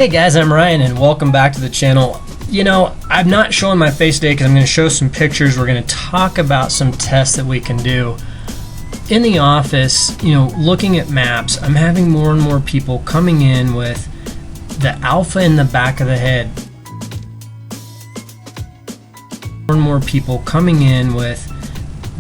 Hey guys, I'm Ryan and welcome back to the channel. You know, I'm not showing my face today because I'm going to show some pictures. We're going to talk about some tests that we can do. In the office, you know, looking at maps, I'm having more and more people coming in with the alpha in the back of the head. More and more people coming in with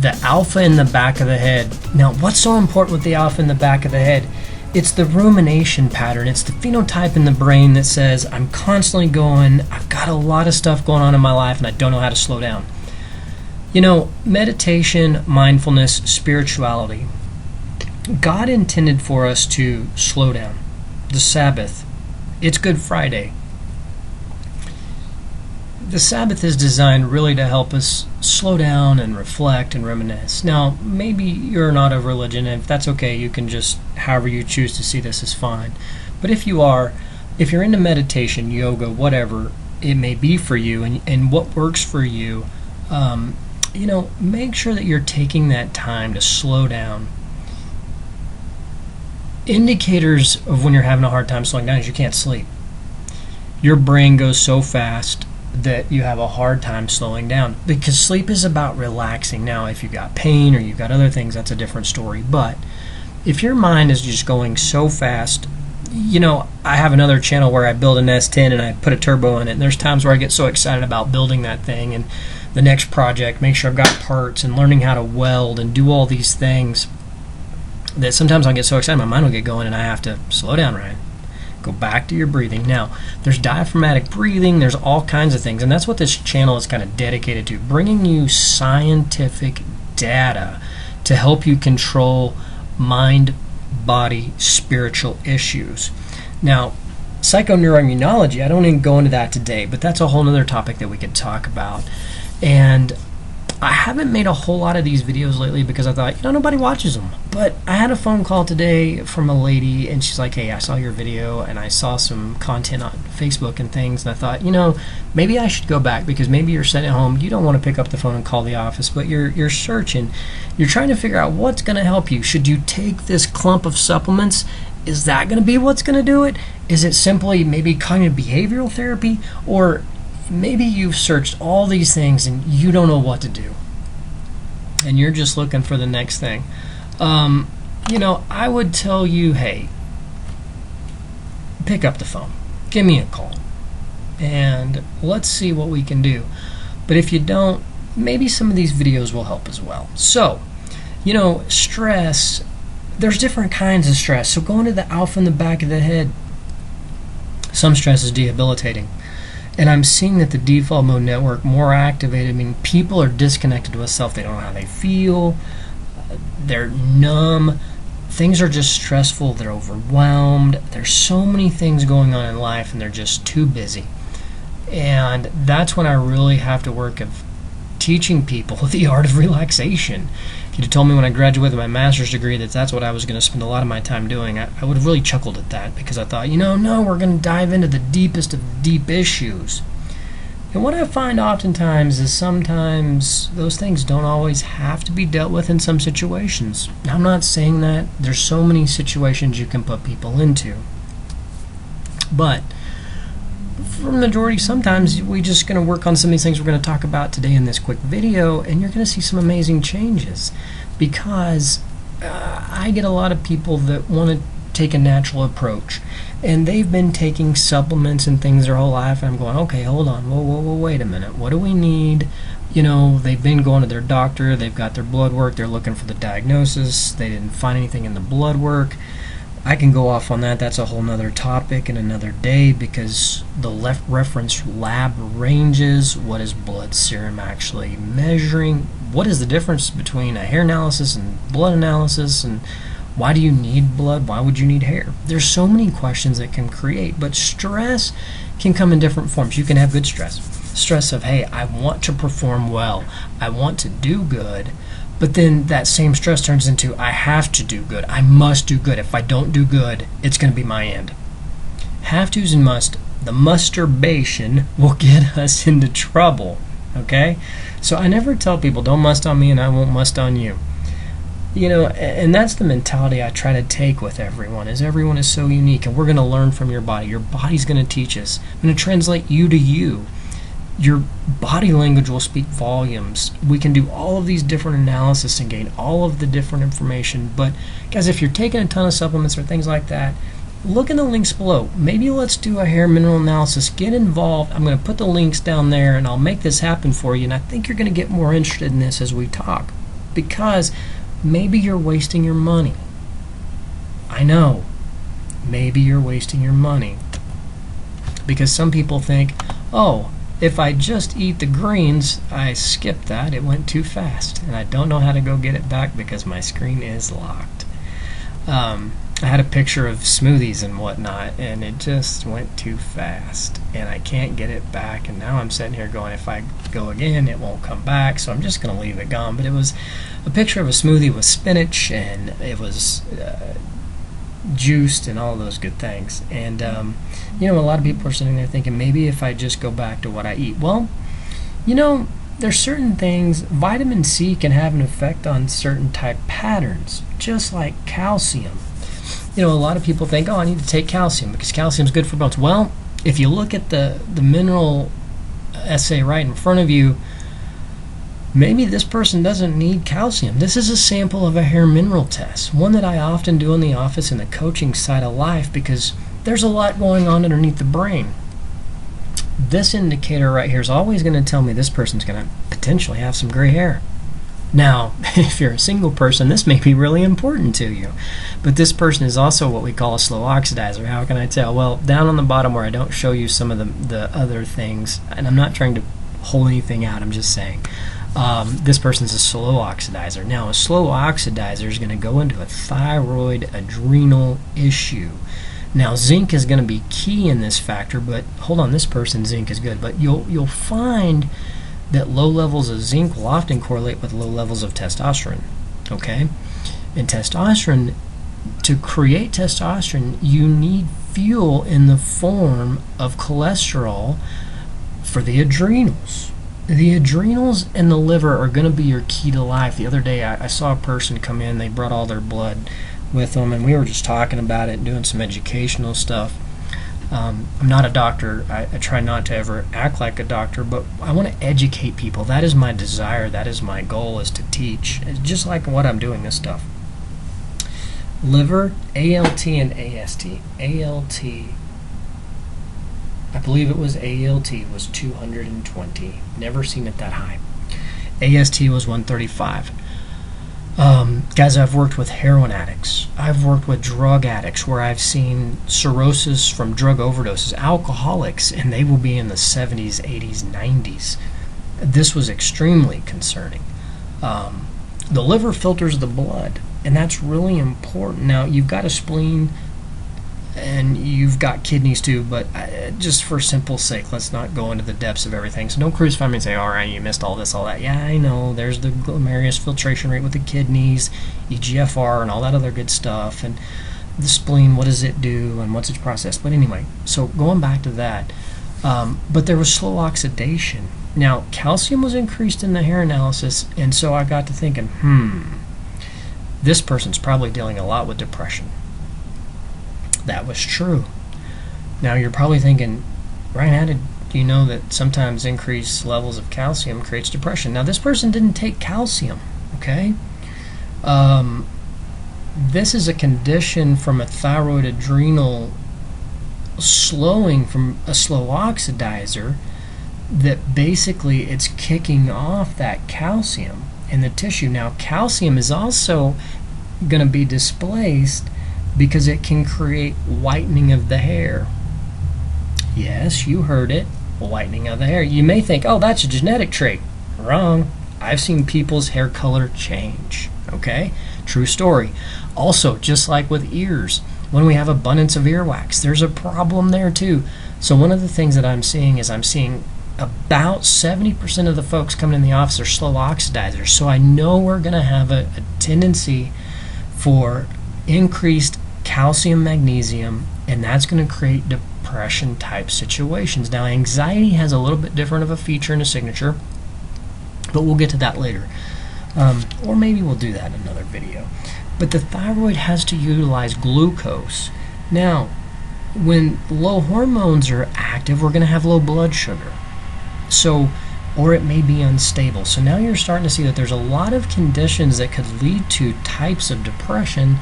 the alpha in the back of the head. Now, what's so important with the alpha in the back of the head? It's the rumination pattern. It's the phenotype in the brain that says, I'm constantly going, I've got a lot of stuff going on in my life and I don't know how to slow down. You know, meditation, mindfulness, spirituality. God intended for us to slow down. The Sabbath. It's Good Friday. The Sabbath is designed really to help us slow down and reflect and reminisce. Now, maybe you're not of religion, and if that's okay, you can just, however you choose to see this is fine. But if you are, if you're into meditation, yoga, whatever it may be for you, and what works for you, you know, make sure that you're taking that time to slow down. Indicators of when you're having a hard time slowing down is you can't sleep. Your brain goes so fast that you have a hard time slowing down because sleep is about relaxing. Now, if you've got pain or you've got other things, that's a different story. But if your mind is just going so fast, you know, I have another channel where I build an S10 and I put a turbo in it, and there's times where I get so excited about building that thing and the next project, make sure I've got parts and learning how to weld and do all these things that sometimes I'll get so excited my mind will get going and I have to slow down, Ryan. Go back to your breathing. Now, there's diaphragmatic breathing, there's all kinds of things, and that's what this channel is kind of dedicated to, bringing you scientific data to help you control mind, body, spiritual issues. Now, psychoneuroimmunology, I don't even go into that today, but that's a whole other topic that we could talk about. And I haven't made a whole lot of these videos lately because I thought, you know, nobody watches them. But I had a phone call today from a lady, and she's like, hey, I saw your video, and I saw some content on Facebook and things, and I thought, you know, maybe I should go back because maybe you're sitting at home, you don't want to pick up the phone and call the office, but you're searching. You're trying to figure out what's going to help you. Should you take this clump of supplements? Is that going to be what's going to do it? Is it simply maybe cognitive behavioral therapy? Or maybe you've searched all these things and you don't know what to do, and you're just looking for the next thing. You know, I would tell you, hey, pick up the phone, give me a call, and let's see what we can do. But if you don't, maybe some of these videos will help as well. So, you know, stress, there's different kinds of stress. So going to the alpha in the back of the head, some stress is debilitating. And I'm seeing that the default mode network more activated. I mean, people are disconnected with self. They don't know how they feel. They're numb. Things are just stressful. They're overwhelmed. There's so many things going on in life, and they're just too busy. And that's when I really have to work of teaching people the art of relaxation. If you'd have told me when I graduated with my master's degree that that's what I was going to spend a lot of my time doing, I would have really chuckled at that, because I thought, you know, no, we're going to dive into the deepest of deep issues. And what I find oftentimes is sometimes those things don't always have to be dealt with in some situations. Now, I'm not saying that. There's so many situations you can put people into. But for the majority, sometimes we're just going to work on some of these things we're going to talk about today in this quick video, and you're going to see some amazing changes, because I get a lot of people that want to take a natural approach, and they've been taking supplements and things their whole life, and I'm going, okay, hold on, whoa, wait a minute, what do we need? You know, they've been going to their doctor, they've got their blood work, they're looking for the diagnosis, they didn't find anything in the blood work. I can go off on that. That's a whole nother topic and another day, because the left reference lab ranges, what is blood serum actually measuring, what is the difference between a hair analysis and blood analysis, and why do you need blood, why would you need hair? There's so many questions that can create, but stress can come in different forms. You can have good stress of, hey, I want to perform well, I want to do good. But then that same stress turns into, I have to do good. I must do good. If I don't do good, it's going to be my end. Have tos and must. The masturbation will get us into trouble. Okay? So I never tell people, don't must on me and I won't must on you. And that's the mentality I try to take with everyone, is everyone is so unique, and we're going to learn from your body. Your body's going to teach us. I'm going to translate you to you. Your body language will speak volumes. We can do all of these different analysis and gain all of the different information. But guys, if you're taking a ton of supplements or things like that, look in the links below. Maybe let's do a hair mineral analysis. Get involved. I'm going to put the links down there, and I'll make this happen for you. And I think you're going to get more interested in this as we talk, because maybe you're wasting your money. I know. Maybe you're wasting your money. Because some people think, oh, if I just eat the greens, I skipped that. It went too fast. And I don't know how to go get it back because my screen is locked. I had a picture of smoothies and whatnot, and it just went too fast. And I can't get it back. And now I'm sitting here going, if I go again, it won't come back. So I'm just going to leave it gone. But it was a picture of a smoothie with spinach, and it was juiced and all those good things. And a lot of people are sitting there thinking, maybe if I just go back to what I eat. Well, there's certain things. Vitamin C can have an effect on certain type patterns, just like calcium. A lot of people think, oh, I need to take calcium because calcium is good for bones. Well, if you look at the mineral essay right in front of you, maybe this person doesn't need calcium. This is a sample of a hair mineral test, one that I often do in the office in the coaching side of life, because there's a lot going on underneath the brain. This indicator right here is always going to tell me this person's going to potentially have some gray hair. Now, if you're a single person, this may be really important to you. But this person is also what we call a slow oxidizer. How can I tell? Well, down on the bottom where I don't show you some of the other things, and I'm not trying to hold anything out, I'm just saying, this person's a slow oxidizer. Now, a slow oxidizer is going to go into a thyroid adrenal issue. Now, zinc is going to be key in this factor, but hold on, this person's zinc is good. But you'll find that low levels of zinc will often correlate with low levels of testosterone. Okay? And testosterone, to create testosterone, you need fuel in the form of cholesterol for the adrenals. The adrenals and the liver are going to be your key to life. The other day, I saw a person come in, they brought all their blood with them, and we were just talking about it and doing some educational stuff. I'm not a doctor. I try not to ever act like a doctor, but I want to educate people. That is my desire. That is my goal, is to teach. It's just like what I'm doing this stuff. Liver, ALT and AST. ALT, I believe it was ALT, was 220. Never seen it that high. AST was 135. Guys, I've worked with heroin addicts. I've worked with drug addicts where I've seen cirrhosis from drug overdoses, alcoholics, and they will be in the 70s, 80s, 90s. This was extremely concerning. The liver filters the blood, and that's really important. Now, you've got a spleen, and you've got kidneys too, but just for simple sake, let's not go into the depths of everything. So don't crucify me and say, all right, you missed all this, all that. Yeah, I know, there's the glomerulus filtration rate with the kidneys, EGFR, and all that other good stuff, and the spleen, what does it do, and what's its process. But anyway, so going back to that, but there was slow oxidation. Now, calcium was increased in the hair analysis, and so I got to thinking, this person's probably dealing a lot with depression. That was true. Now you're probably thinking, Ryan, how did you know that sometimes increased levels of calcium creates depression? Now this person didn't take calcium, okay? This is a condition from a thyroid adrenal slowing from a slow oxidizer that basically it's kicking off that calcium in the tissue. Now calcium is also going to be displaced because it can create whitening of the hair. Yes, you heard it, whitening of the hair. You may think, oh, that's a genetic trait. Wrong. I've seen people's hair color change. Okay? True story. Also, just like with ears, when we have abundance of earwax, there's a problem there too. So one of the things that I'm seeing is about 70% of the folks coming in the office are slow oxidizers. So I know we're going to have a tendency for increased calcium, magnesium, and that's going to create depression type situations. Now, anxiety has a little bit different of a feature and a signature, but we'll get to that later. Or maybe we'll do that in another video. But the thyroid has to utilize glucose. Now, when low hormones are active, we're going to have low blood sugar. So, or it may be unstable. So now you're starting to see that there's a lot of conditions that could lead to types of depression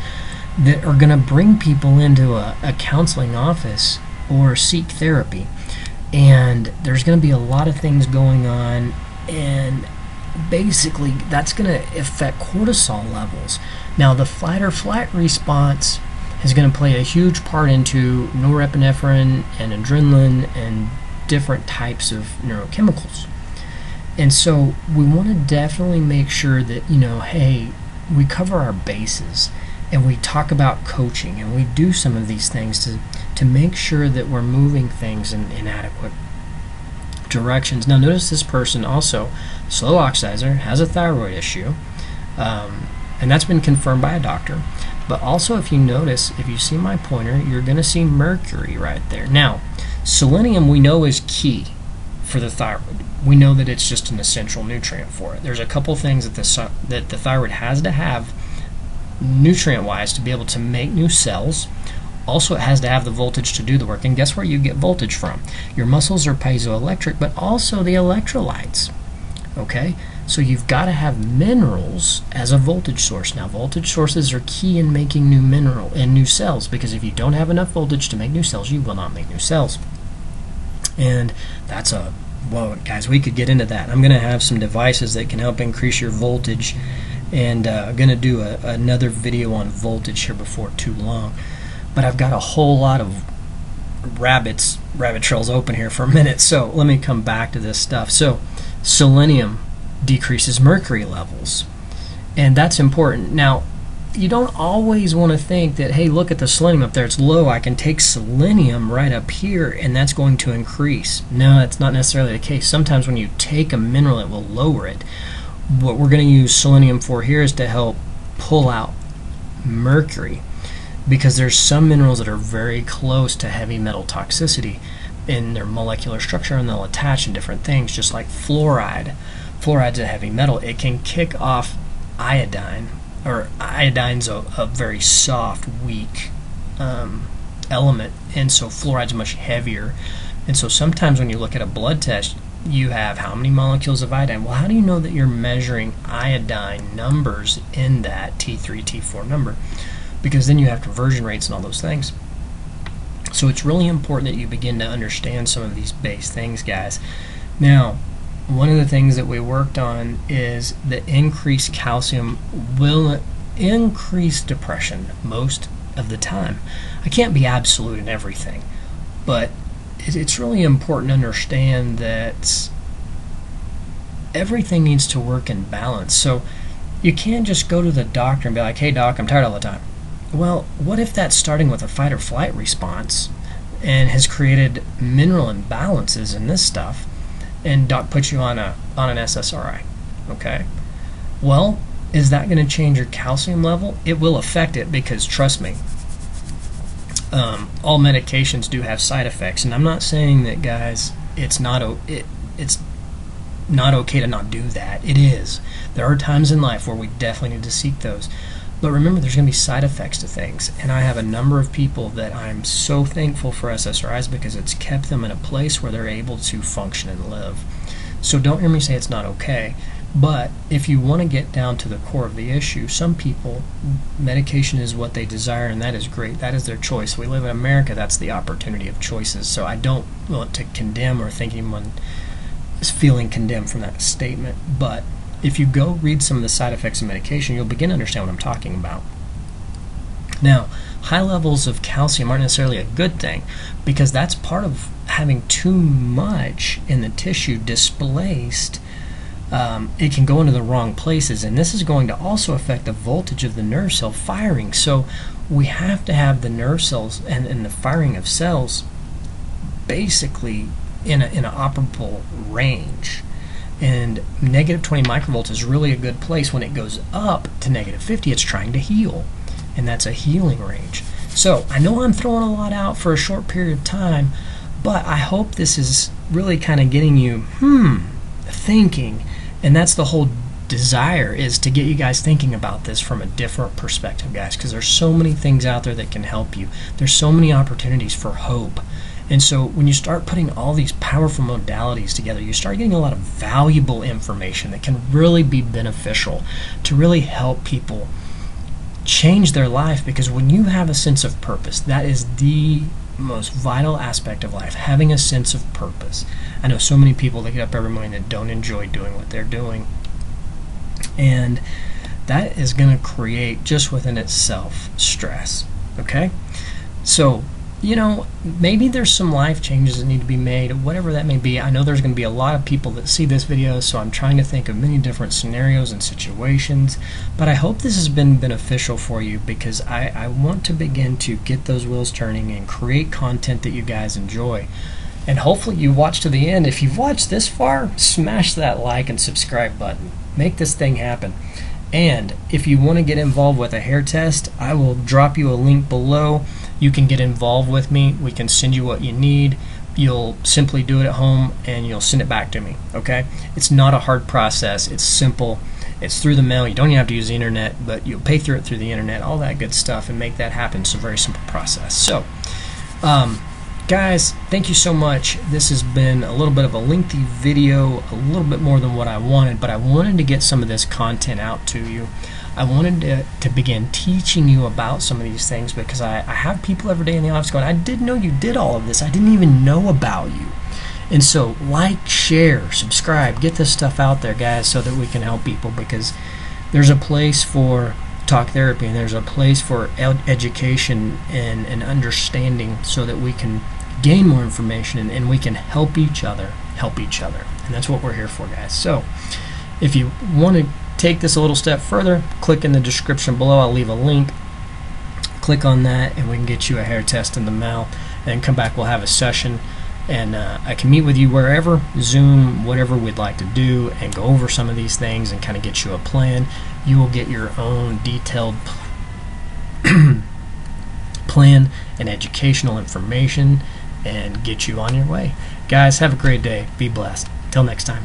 that are going to bring people into a counseling office or seek therapy. And there's going to be a lot of things going on, and basically that's going to affect cortisol levels. Now, the fight or flight response is going to play a huge part into norepinephrine and adrenaline and different types of neurochemicals. And so we want to definitely make sure that, hey, we cover our bases and we talk about coaching and we do some of these things to make sure that we're moving things in adequate directions. Now, notice this person also, slow oxidizer, has a thyroid issue, and that's been confirmed by a doctor. But also, if you notice, if you see my pointer, you're going to see mercury right there. Now, selenium we know is key for the thyroid. We know that it's just an essential nutrient for it. There's a couple things that the thyroid has to have nutrient-wise to be able to make new cells. Also, it has to have the voltage to do the work. And guess where you get voltage from? Your muscles are piezoelectric, but also the electrolytes. Okay? So you've got to have minerals as a voltage source. Now, voltage sources are key in making new mineral and new cells, because if you don't have enough voltage to make new cells, you will not make new cells. And that's whoa, guys, we could get into that. I'm going to have some devices that can help increase your voltage, and I'm going to do another video on voltage here before too long. But I've got a whole lot of rabbit trails open here for a minute, so let me come back to this stuff. So selenium decreases mercury levels, and that's important. Now, you don't always want to think that, hey, look at the selenium up there, it's low, I can take selenium right up here and that's going to increase. No, that's not necessarily the case. Sometimes when you take a mineral, it will lower it. What we're going to use selenium for here is to help pull out mercury, because there's some minerals that are very close to heavy metal toxicity in their molecular structure, and they'll attach in different things, just like fluoride. Fluoride's a heavy metal. It can kick off iodine, or iodine's a very soft, weak element, and so fluoride's much heavier. And so sometimes when you look at a blood test, you have how many molecules of iodine? Well, how do you know that you're measuring iodine numbers in that T3, T4 number? Because then you have conversion rates and all those things. So it's really important that you begin to understand some of these base things, guys. Now, one of the things that we worked on is that increased calcium will increase depression most of the time. I can't be absolute in everything, but it's really important to understand that everything needs to work in balance. So you can't just go to the doctor and be like, hey doc, I'm tired all the time. Well, what if that's starting with a fight or flight response and has created mineral imbalances in this stuff, and doc puts you on an SSRI? Okay. Well, is that going to change your calcium level? It will affect it, because trust me, all medications do have side effects, and I'm not saying that, guys, it's not okay to not do that. It is. There are times in life where we definitely need to seek those. But remember, there's going to be side effects to things, and I have a number of people that I'm so thankful for SSRIs, because it's kept them in a place where they're able to function and live. So don't hear me say it's not okay. But if you want to get down to the core of the issue, some people, medication is what they desire, and that is great. That is their choice. We live in America. That's the opportunity of choices. So I don't want to condemn or think anyone is feeling condemned from that statement. But if you go read some of the side effects of medication, you'll begin to understand what I'm talking about. Now, high levels of calcium aren't necessarily a good thing, because that's part of having too much in the tissue displaced. It can go into the wrong places, and this is going to also affect the voltage of the nerve cell firing. So we have to have the nerve cells and the firing of cells basically in an operable range. And negative 20 microvolts is really a good place. When it goes up to negative 50, it's trying to heal, and that's a healing range. So I know I'm throwing a lot out for a short period of time, but I hope this is really kind of getting you thinking. And that's the whole desire is to get you guys thinking about this from a different perspective, guys, because there's so many things out there that can help you. There's so many opportunities for hope. And so when you start putting all these powerful modalities together, you start getting a lot of valuable information that can really be beneficial to really help people change their life. Because when you have a sense of purpose, that is the most vital aspect of life, having a sense of purpose. I know so many people that get up every morning that don't enjoy doing what they're doing. And that is going to create, just within itself, stress. Okay? So, maybe there's some life changes that need to be made, whatever that may be. I know there's going to be a lot of people that see this video, so I'm trying to think of many different scenarios and situations. But I hope this has been beneficial for you, because I want to begin to get those wheels turning and create content that you guys enjoy. And hopefully you watch to the end. If you've watched this far, smash that like and subscribe button. Make this thing happen. And if you want to get involved with a hair test, I will drop you a link below. You can get involved with me. We can send you what you need. You'll simply do it at home and you'll send it back to me. Okay? It's not a hard process. It's simple. It's through the mail. You don't even have to use the internet, but you'll pay through it through the internet, all that good stuff, and make that happen. It's a very simple process. So, guys, thank you so much. This has been a little bit of a lengthy video, a little bit more than what I wanted, but I wanted to get some of this content out to you. I wanted to begin teaching you about some of these things, because I have people every day in the office going, I didn't know you did all of this. I didn't even know about you. And so like, share, subscribe, get this stuff out there, guys, so that we can help people, because there's a place for talk therapy and there's a place for education and understanding, so that we can gain more information and we can help each other. And that's what we're here for, guys. So if you want to take this a little step further, click in the description below. I'll leave a link. Click on that and we can get you a hair test in the mail, and then come back. We'll have a session, and I can meet with you wherever, Zoom, whatever we'd like to do, and go over some of these things and kind of get you a plan. You will get your own detailed plan and educational information and get you on your way. Guys, have a great day. Be blessed. Till next time.